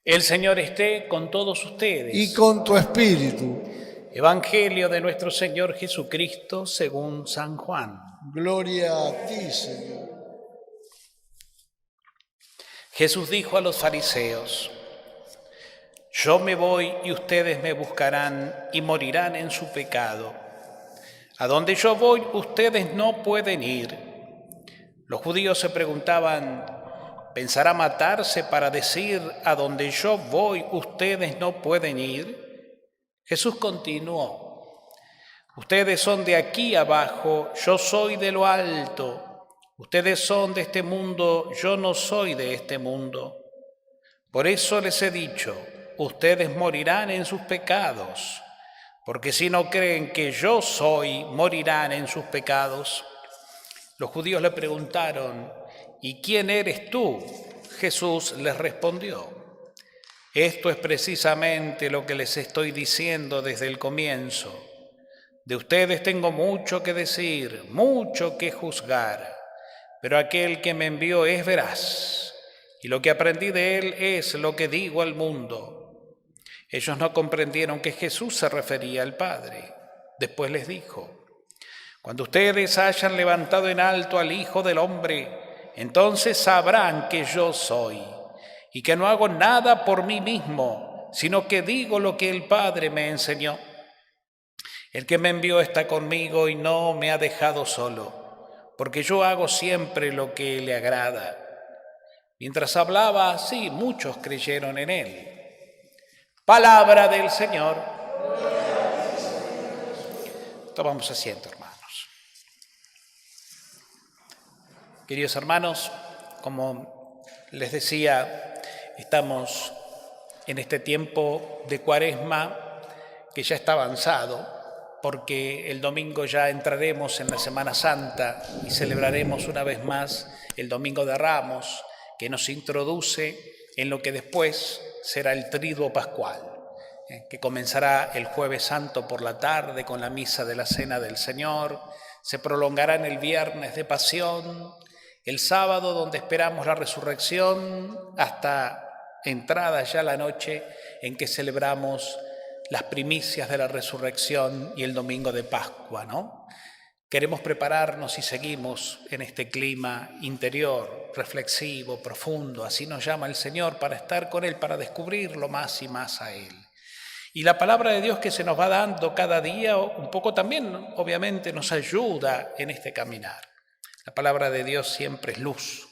El Señor esté con todos ustedes. Y con tu espíritu. Evangelio de nuestro Señor Jesucristo según San Juan. Gloria a ti, Señor. Jesús dijo a los fariseos: Yo me voy y ustedes me buscarán y morirán en su pecado. A donde yo voy, ustedes no pueden ir. Los judíos se preguntaban: ¿pensará matarse para decir, a donde yo voy, ustedes no pueden ir? Jesús continuó: Ustedes son de aquí abajo, yo soy de lo alto. Ustedes son de este mundo, yo no soy de este mundo. Por eso les he dicho, ustedes morirán en sus pecados, porque si no creen que yo soy, morirán en sus pecados. Los judíos le preguntaron: ¿y quién eres tú? Jesús les respondió: Esto es precisamente lo que les estoy diciendo desde el comienzo. De ustedes tengo mucho que decir, mucho que juzgar, pero aquel que me envió es veraz, y lo que aprendí de él es lo que digo al mundo. Ellos no comprendieron que Jesús se refería al Padre. Después les dijo: Cuando ustedes hayan levantado en alto al Hijo del Hombre, entonces sabrán que yo soy, y que no hago nada por mí mismo, sino que digo lo que el Padre me enseñó. El que me envió está conmigo y no me ha dejado solo, porque yo hago siempre lo que le agrada. Mientras hablaba así, muchos creyeron en él. Palabra del Señor. Tomamos asiento, hermanos. Queridos hermanos, como les decía, estamos en este tiempo de Cuaresma que ya está avanzado, porque el domingo ya entraremos en la Semana Santa y celebraremos una vez más el Domingo de Ramos, que nos introduce en lo que después será el Triduo Pascual, que comenzará el Jueves Santo por la tarde con la misa de la Cena del Señor, se prolongará en el Viernes de Pasión, el sábado donde esperamos la resurrección, hasta entrada ya la noche en que celebramos las primicias de la resurrección y el domingo de Pascua, ¿no? Queremos prepararnos y seguimos en este clima interior, reflexivo, profundo, así nos llama el Señor, para estar con Él, para descubrirlo más y más a Él. Y la palabra de Dios que se nos va dando cada día, un poco también, obviamente, nos ayuda en este caminar. La palabra de Dios siempre es luz,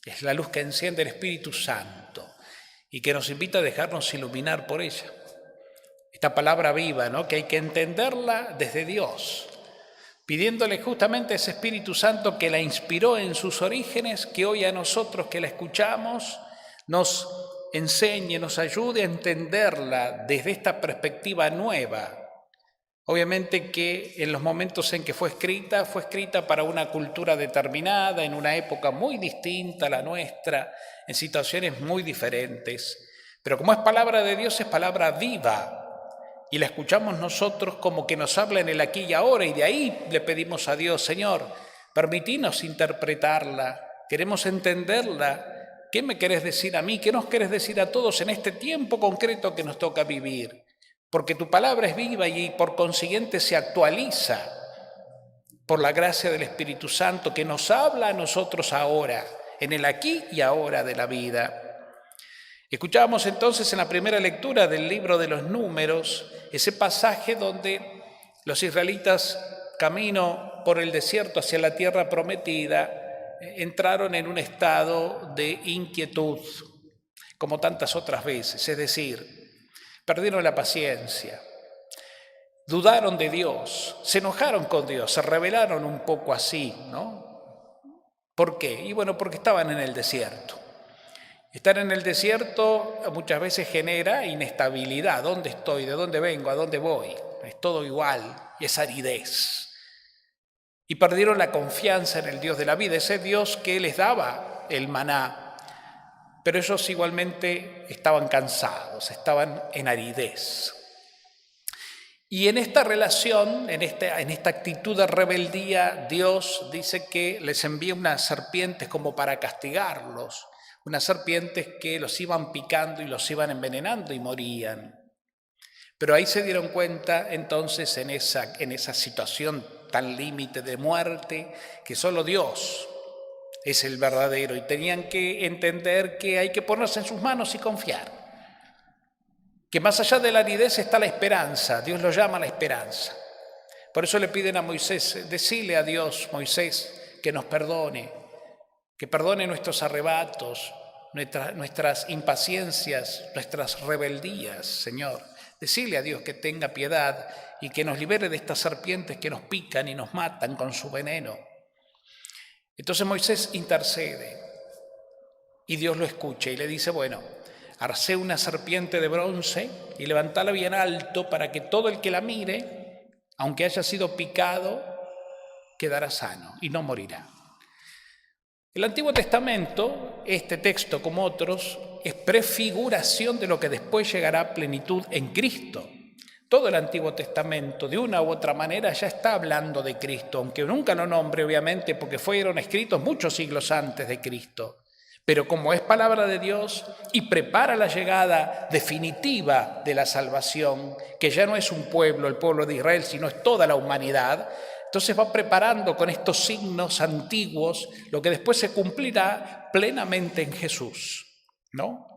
es la luz que enciende el Espíritu Santo y que nos invita a dejarnos iluminar por ella. Esta palabra viva, ¿no?, que hay que entenderla desde Dios, pidiéndole justamente a ese Espíritu Santo que la inspiró en sus orígenes, que hoy a nosotros que la escuchamos nos enseñe, nos ayude a entenderla desde esta perspectiva nueva. Obviamente que en los momentos en que fue escrita para una cultura determinada, en una época muy distinta a la nuestra, en situaciones muy diferentes. Pero como es palabra de Dios, es palabra viva. Y la escuchamos nosotros como que nos habla en el aquí y ahora, y de ahí le pedimos a Dios: Señor, permitínos interpretarla, queremos entenderla. ¿Qué me querés decir a mí? ¿Qué nos querés decir a todos en este tiempo concreto que nos toca vivir? Porque tu palabra es viva y por consiguiente se actualiza por la gracia del Espíritu Santo que nos habla a nosotros ahora, en el aquí y ahora de la vida. Escuchábamos entonces en la primera lectura del libro de los Números ese pasaje donde los israelitas, camino por el desierto hacia la tierra prometida, entraron en un estado de inquietud, como tantas otras veces, es decir, perdieron la paciencia, dudaron de Dios, se enojaron con Dios, se rebelaron un poco así, ¿no? ¿Por qué? Y bueno, porque estaban en el desierto. Estar en el desierto muchas veces genera inestabilidad. ¿Dónde estoy? ¿De dónde vengo? ¿A dónde voy? Es todo igual y es aridez. Y perdieron la confianza en el Dios de la vida, ese Dios que les daba el maná. Pero ellos igualmente estaban cansados, estaban en aridez. Y en esta relación, en esta actitud de rebeldía, Dios dice que les envía unas serpientes como para castigarlos. unas serpientes que los iban picando y los iban envenenando y morían. Pero ahí se dieron cuenta entonces en esa situación tan límite de muerte que solo Dios es el verdadero, y tenían que entender que hay que ponerse en sus manos y confiar, que más allá de la aridez está la esperanza. Dios lo llama la esperanza. Por eso le piden a Moisés: decile a Dios, Moisés, que nos perdone, que perdone nuestros arrebatos, nuestras impaciencias, nuestras rebeldías, Señor. Decile a Dios que tenga piedad y que nos libere de estas serpientes que nos pican y nos matan con su veneno. Entonces Moisés intercede y Dios lo escucha y le dice: bueno, harcé una serpiente de bronce y levantala bien alto para que todo el que la mire, aunque haya sido picado, quedará sano y no morirá. El Antiguo Testamento, este texto como otros, es prefiguración de lo que después llegará a plenitud en Cristo. Todo el Antiguo Testamento, de una u otra manera, ya está hablando de Cristo, aunque nunca lo nombre, obviamente, porque fueron escritos muchos siglos antes de Cristo. Pero como es palabra de Dios y prepara la llegada definitiva de la salvación, que ya no es un pueblo, el pueblo de Israel, sino es toda la humanidad, entonces va preparando con estos signos antiguos lo que después se cumplirá plenamente en Jesús, ¿no?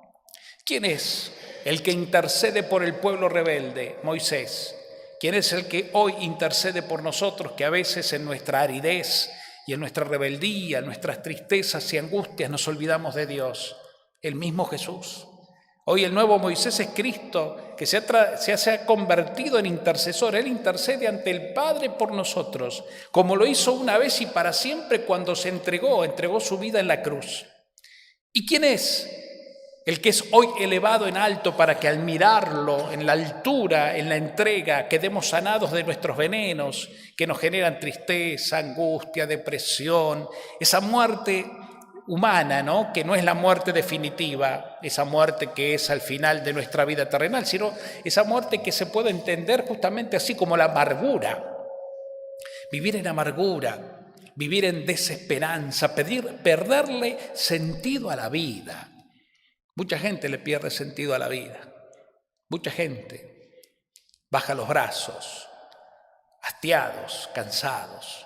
¿Quién es el que intercede por el pueblo rebelde? Moisés. ¿Quién es el que hoy intercede por nosotros, que a veces en nuestra aridez y en nuestra rebeldía, en nuestras tristezas y angustias nos olvidamos de Dios? El mismo Jesús. Hoy el nuevo Moisés es Cristo, que se ha convertido en intercesor. Él intercede ante el Padre por nosotros, como lo hizo una vez y para siempre cuando se entregó su vida en la cruz. ¿Y quién es el que es hoy elevado en alto para que al mirarlo en la altura, en la entrega, quedemos sanados de nuestros venenos que nos generan tristeza, angustia, depresión, esa muerte humana, ¿no? Que no es la muerte definitiva, esa muerte que es al final de nuestra vida terrenal, sino esa muerte que se puede entender justamente así como la amargura. Vivir en amargura, vivir en desesperanza, perderle sentido a la vida. Mucha gente le pierde sentido a la vida. Mucha gente baja los brazos, hastiados, cansados.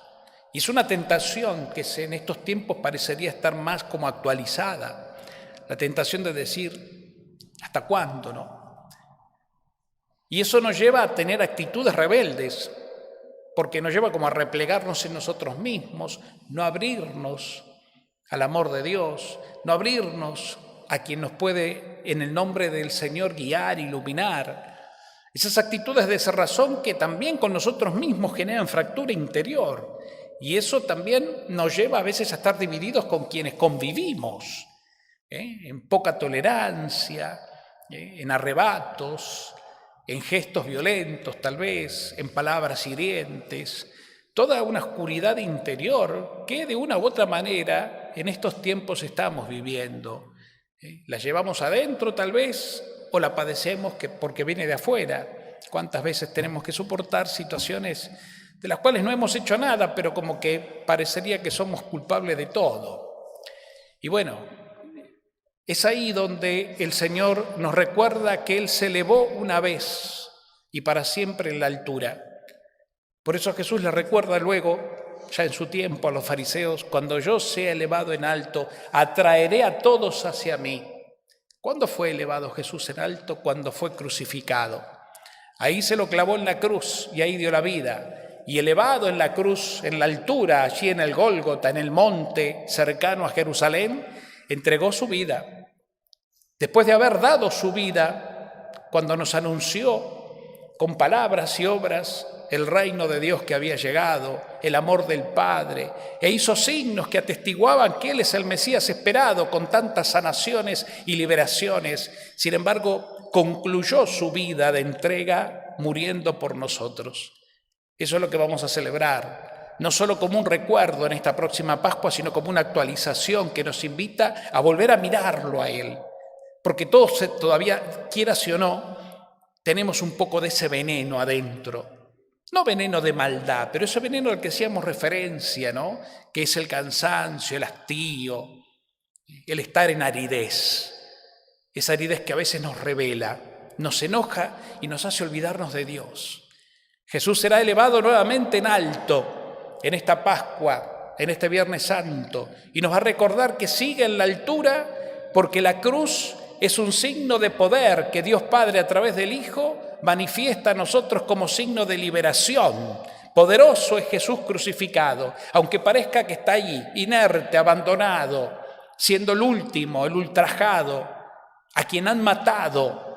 Y es una tentación que en estos tiempos parecería estar más como actualizada. La tentación de decir: ¿hasta cuándo, no? Y eso nos lleva a tener actitudes rebeldes, porque nos lleva como a replegarnos en nosotros mismos, no abrirnos al amor de Dios, no abrirnos a quien nos puede en el nombre del Señor guiar, iluminar. Esas actitudes de cerrazón que también con nosotros mismos generan fractura interior. Y eso también nos lleva a veces a estar divididos con quienes convivimos, en poca tolerancia, en arrebatos, en gestos violentos tal vez, en palabras hirientes, toda una oscuridad interior que de una u otra manera en estos tiempos estamos viviendo. La llevamos adentro tal vez o la padecemos porque viene de afuera. ¿Cuántas veces tenemos que soportar situaciones de las cuales no hemos hecho nada, pero como que parecería que somos culpables de todo? Y bueno, es ahí donde el Señor nos recuerda que Él se elevó una vez y para siempre en la altura. Por eso Jesús le recuerda luego, ya en su tiempo, a los fariseos: cuando yo sea elevado en alto, atraeré a todos hacia mí. ¿Cuándo fue elevado Jesús en alto? Cuando fue crucificado. Ahí se lo clavó en la cruz y ahí dio la vida. Y elevado en la cruz, en la altura, allí en el Gólgota, en el monte cercano a Jerusalén, entregó su vida. Después de haber dado su vida, cuando nos anunció con palabras y obras el reino de Dios que había llegado, el amor del Padre, e hizo signos que atestiguaban que Él es el Mesías esperado, con tantas sanaciones y liberaciones. Sin embargo, concluyó su vida de entrega muriendo por nosotros. Eso es lo que vamos a celebrar, no solo como un recuerdo en esta próxima Pascua, sino como una actualización que nos invita a volver a mirarlo a Él. Porque todos todavía, quieras o no, tenemos un poco de ese veneno adentro. No veneno de maldad, pero ese veneno al que hacíamos referencia, ¿no? Que es el cansancio, el hastío, el estar en aridez, esa aridez que a veces nos revela, nos enoja y nos hace olvidarnos de Dios. Jesús será elevado nuevamente en alto en esta Pascua, en este Viernes Santo, y nos va a recordar que sigue en la altura porque la cruz es un signo de poder que Dios Padre a través del Hijo manifiesta a nosotros como signo de liberación. Poderoso es Jesús crucificado, aunque parezca que está ahí, inerte, abandonado, siendo el último, el ultrajado, a quien han matado,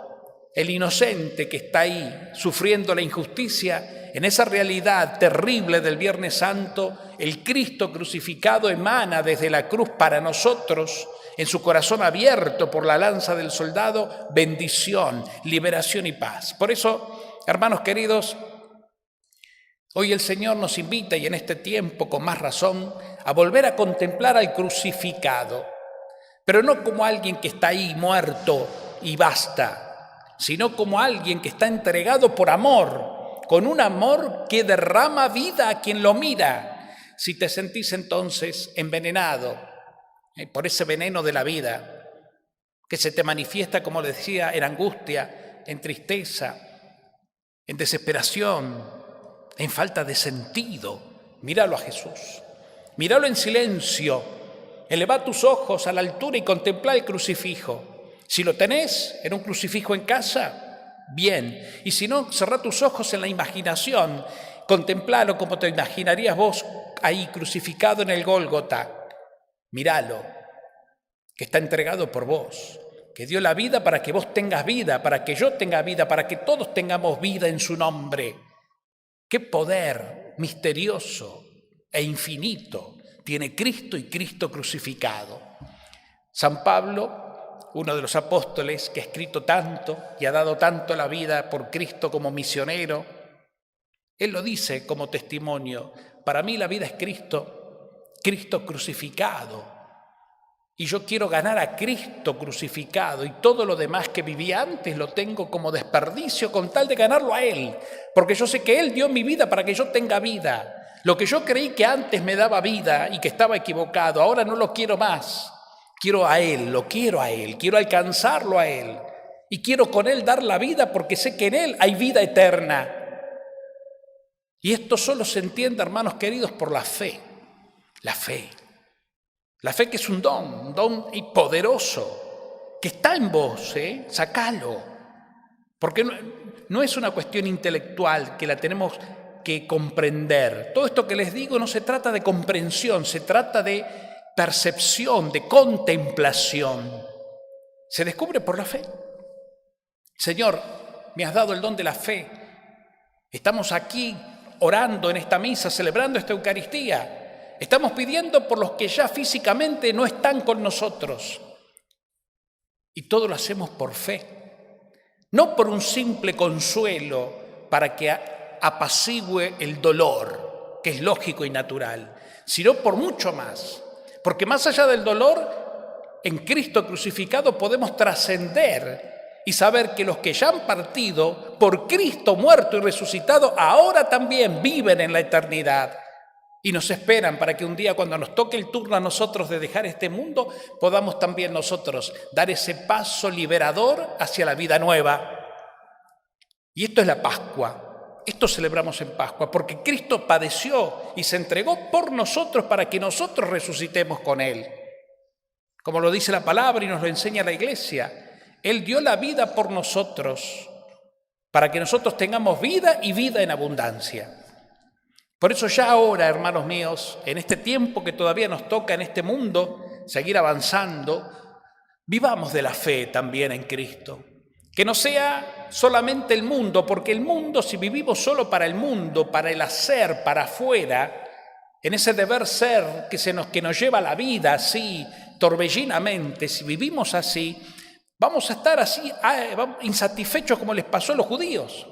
el inocente que está ahí sufriendo la injusticia. En esa realidad terrible del Viernes Santo, el Cristo crucificado emana desde la cruz para nosotros, en su corazón abierto por la lanza del soldado, bendición, liberación y paz. Por eso, hermanos queridos, hoy el Señor nos invita, y en este tiempo con más razón, a volver a contemplar al crucificado, pero no como alguien que está ahí muerto y basta, sino como alguien que está entregado por amor, con un amor que derrama vida a quien lo mira. Si te sentís entonces envenenado por ese veneno de la vida, que se te manifiesta, como decía, en angustia, en tristeza, en desesperación, en falta de sentido, míralo a Jesús, míralo en silencio, eleva tus ojos a la altura y contempla el crucifijo. Si lo tenés en un crucifijo en casa, bien. Y si no, cerrá tus ojos en la imaginación, contemplalo como te imaginarías vos ahí crucificado en el Gólgota. Míralo, que está entregado por vos, que dio la vida para que vos tengas vida, para que yo tenga vida, para que todos tengamos vida en su nombre. ¡Qué poder misterioso e infinito tiene Cristo y Cristo crucificado! San Pablo, uno de los apóstoles que ha escrito tanto y ha dado tanto la vida por Cristo como misionero, él lo dice como testimonio: para mí la vida es Cristo, Cristo crucificado, y yo quiero ganar a Cristo crucificado, y todo lo demás que viví antes lo tengo como desperdicio con tal de ganarlo a Él, porque yo sé que Él dio mi vida para que yo tenga vida. Lo que yo creí que antes me daba vida y que estaba equivocado, ahora no lo quiero más. Quiero a Él, lo quiero a Él, quiero alcanzarlo a Él. Y quiero con Él dar la vida porque sé que en Él hay vida eterna. Y esto solo se entiende, hermanos queridos, por la fe. La fe. La fe que es un don y poderoso, que está en vos, sacalo. Porque no es una cuestión intelectual que la tenemos que comprender. Todo esto que les digo no se trata de comprensión, se trata de percepción, de contemplación. Se descubre por la fe. Señor, me has dado el don de la fe. Estamos aquí orando en esta misa, celebrando esta Eucaristía. Estamos pidiendo por los que ya físicamente no están con nosotros. Y todo lo hacemos por fe. No por un simple consuelo para que apacigüe el dolor, que es lógico y natural, sino por mucho más. Porque más allá del dolor, en Cristo crucificado podemos trascender y saber que los que ya han partido por Cristo muerto y resucitado, ahora también viven en la eternidad y nos esperan para que un día, cuando nos toque el turno a nosotros de dejar este mundo, podamos también nosotros dar ese paso liberador hacia la vida nueva. Y esto es la Pascua. Esto celebramos en Pascua, porque Cristo padeció y se entregó por nosotros para que nosotros resucitemos con Él. Como lo dice la palabra y nos lo enseña la Iglesia, Él dio la vida por nosotros, para que nosotros tengamos vida y vida en abundancia. Por eso ya ahora, hermanos míos, en este tiempo que todavía nos toca en este mundo, seguir avanzando, vivamos de la fe también en Cristo. Que no sea solamente el mundo, porque el mundo, si vivimos solo para el mundo, para el hacer, para afuera, en ese deber ser que nos lleva a la vida así, torbellinamente, si vivimos así, vamos a estar así insatisfechos como les pasó a los judíos.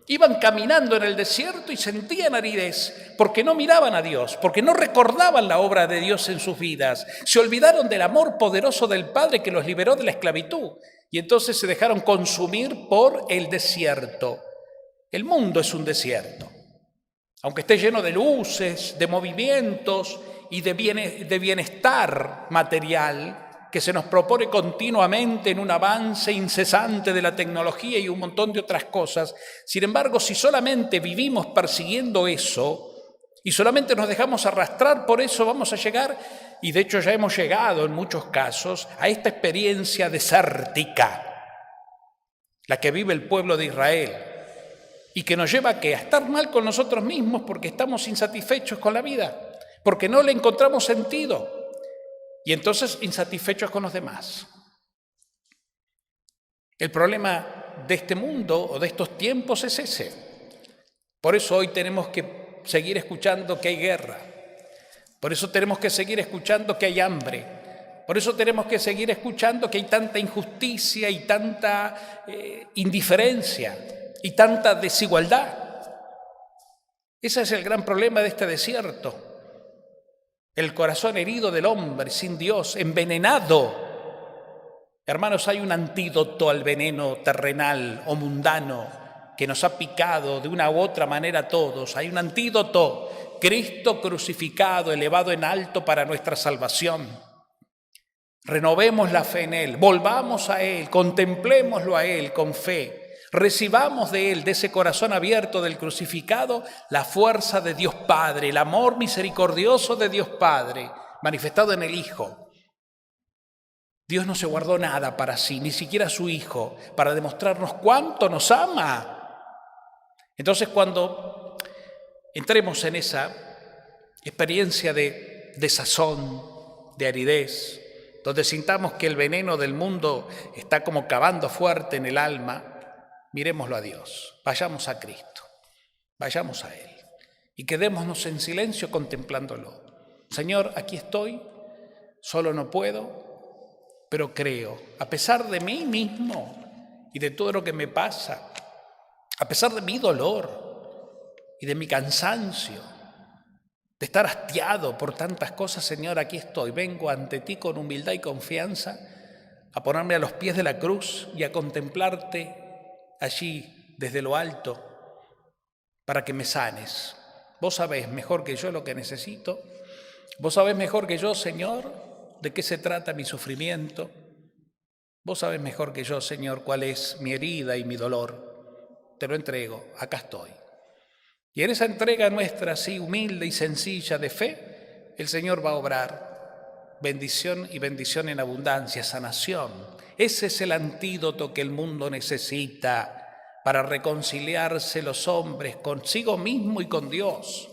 Iban caminando en el desierto y sentían aridez porque no miraban a Dios, porque no recordaban la obra de Dios en sus vidas. Se olvidaron del amor poderoso del Padre que los liberó de la esclavitud. Y entonces se dejaron consumir por el desierto. El mundo es un desierto. Aunque esté lleno de luces, de movimientos y de bienestar material, que se nos propone continuamente en un avance incesante de la tecnología y un montón de otras cosas. Sin embargo, si solamente vivimos persiguiendo eso y solamente nos dejamos arrastrar por eso, vamos a llegar, y de hecho ya hemos llegado en muchos casos, a esta experiencia desértica, la que vive el pueblo de Israel, y que nos lleva a estar mal con nosotros mismos porque estamos insatisfechos con la vida, porque no le encontramos sentido, y entonces insatisfechos con los demás. El problema de este mundo o de estos tiempos es ese. Por eso hoy tenemos que seguir escuchando que hay guerra. Por eso tenemos que seguir escuchando que hay hambre. Por eso tenemos que seguir escuchando que hay tanta injusticia y tanta indiferencia y tanta desigualdad. Ese es el gran problema de este desierto. El corazón herido del hombre sin Dios, envenenado. Hermanos, hay un antídoto al veneno terrenal o mundano que nos ha picado de una u otra manera a todos. Hay un antídoto, Cristo crucificado, elevado en alto para nuestra salvación. Renovemos la fe en Él, volvamos a Él, contemplémoslo a Él con fe. Recibamos de Él, de ese corazón abierto del crucificado, la fuerza de Dios Padre, el amor misericordioso de Dios Padre, manifestado en el Hijo. Dios no se guardó nada para sí, ni siquiera su Hijo, para demostrarnos cuánto nos ama. Entonces, cuando entremos en esa experiencia de desazón, de aridez, donde sintamos que el veneno del mundo está como cavando fuerte en el alma, miremoslo a Dios, vayamos a Cristo, vayamos a Él y quedémonos en silencio contemplándolo. Señor, aquí estoy, solo no puedo, pero creo, a pesar de mí mismo y de todo lo que me pasa, a pesar de mi dolor y de mi cansancio, de estar hastiado por tantas cosas, Señor, aquí estoy, vengo ante ti con humildad y confianza, a ponerme a los pies de la cruz y a contemplarte allí desde lo alto para que me sanes. Vos sabés mejor que yo lo que necesito, vos sabés mejor que yo, Señor, de qué se trata mi sufrimiento, vos sabés mejor que yo, Señor, cuál es mi herida y mi dolor. Te lo entrego, acá estoy. Y en esa entrega nuestra, así humilde y sencilla de fe, el Señor va a obrar bendición y bendición en abundancia, sanación. Ese es el antídoto que el mundo necesita para reconciliarse los hombres consigo mismo y con Dios.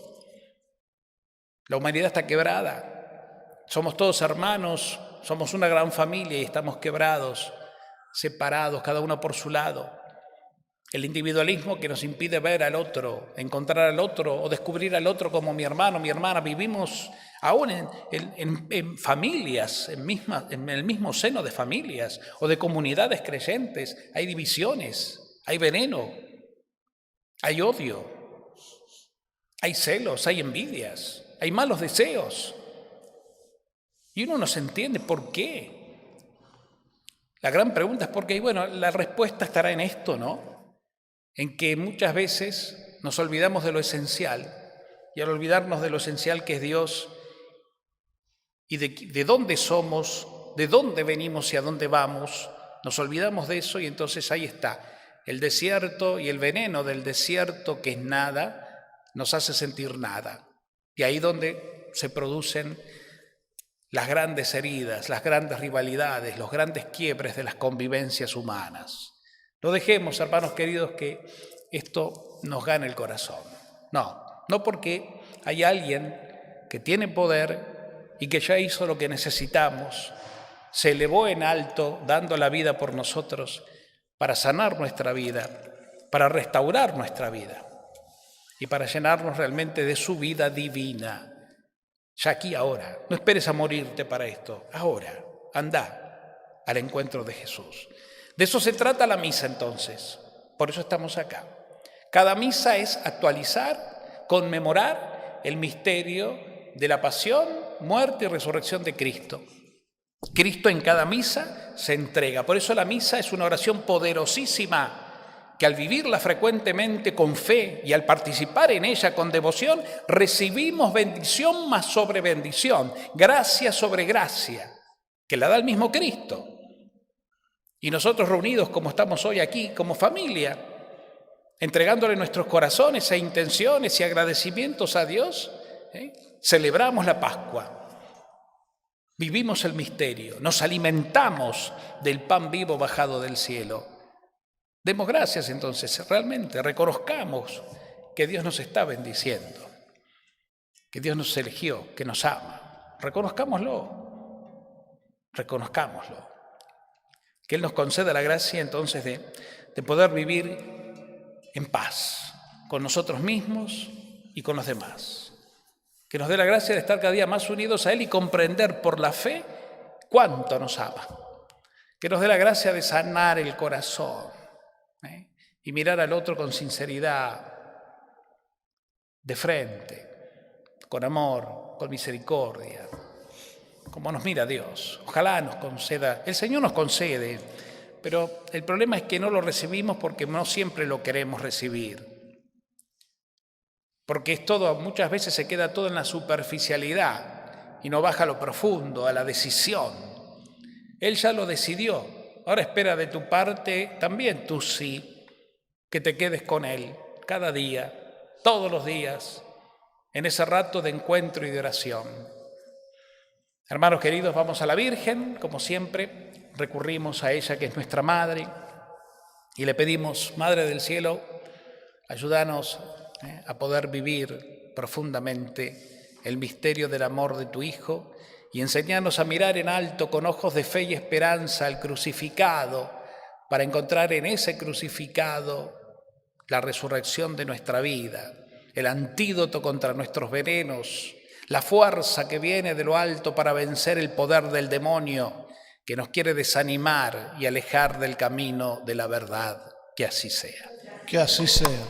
La humanidad está quebrada. Somos todos hermanos, somos una gran familia y estamos quebrados, separados, cada uno por su lado. El individualismo que nos impide ver al otro, encontrar al otro o descubrir al otro como mi hermano, mi hermana. Vivimos aún en familias, en el mismo seno de familias o de comunidades creyentes. Hay divisiones, hay veneno, hay odio, hay celos, hay envidias, hay malos deseos. Y uno no se entiende por qué. La gran pregunta es por qué. Y bueno, la respuesta estará en esto, ¿no? En que muchas veces nos olvidamos de lo esencial, y al olvidarnos de lo esencial que es Dios y de dónde somos, de dónde venimos y a dónde vamos, nos olvidamos de eso y entonces ahí está. El desierto y el veneno del desierto, que es nada, nos hace sentir nada. Y ahí donde se producen las grandes heridas, las grandes rivalidades, los grandes quiebres de las convivencias humanas. No dejemos, hermanos queridos, que esto nos gane el corazón. No porque hay alguien que tiene poder y que ya hizo lo que necesitamos, se elevó en alto dando la vida por nosotros para sanar nuestra vida, para restaurar nuestra vida y para llenarnos realmente de su vida divina. Ya aquí, ahora. No esperes a morirte para esto. Ahora, anda al encuentro de Jesús. De eso se trata la misa entonces, por eso estamos acá. Cada misa es actualizar, conmemorar el misterio de la pasión, muerte y resurrección de Cristo. Cristo en cada misa se entrega, por eso la misa es una oración poderosísima, que al vivirla frecuentemente con fe y al participar en ella con devoción, recibimos bendición más sobre bendición, gracia sobre gracia. que la da el mismo Cristo. Y nosotros reunidos como estamos hoy aquí, como familia, entregándole nuestros corazones e intenciones y agradecimientos a Dios, celebramos la Pascua. Vivimos el misterio, nos alimentamos del pan vivo bajado del cielo. Demos gracias entonces, realmente reconozcamos que Dios nos está bendiciendo, que Dios nos eligió, que nos ama. Reconozcámoslo. Que Él nos conceda la gracia entonces de poder vivir en paz con nosotros mismos y con los demás. Que nos dé la gracia de estar cada día más unidos a Él y comprender por la fe cuánto nos ama. Que nos dé la gracia de sanar el corazón y mirar al otro con sinceridad, de frente, con amor, con misericordia, como nos mira Dios. Ojalá nos conceda, el Señor nos concede, pero el problema es que no lo recibimos porque no siempre lo queremos recibir. Porque es todo, muchas veces se queda todo en la superficialidad y no baja a lo profundo, a la decisión. Él ya lo decidió, ahora espera de tu parte también tu sí, que te quedes con Él cada día, todos los días, en ese rato de encuentro y de oración. Hermanos queridos, vamos a la Virgen, como siempre, recurrimos a ella que es nuestra Madre y le pedimos, Madre del Cielo, ayúdanos a poder vivir profundamente el misterio del amor de tu Hijo y enseñarnos a mirar en alto con ojos de fe y esperanza al crucificado para encontrar en ese crucificado la resurrección de nuestra vida, el antídoto contra nuestros venenos, la fuerza que viene de lo alto para vencer el poder del demonio que nos quiere desanimar y alejar del camino de la verdad. Que así sea. Que así sea.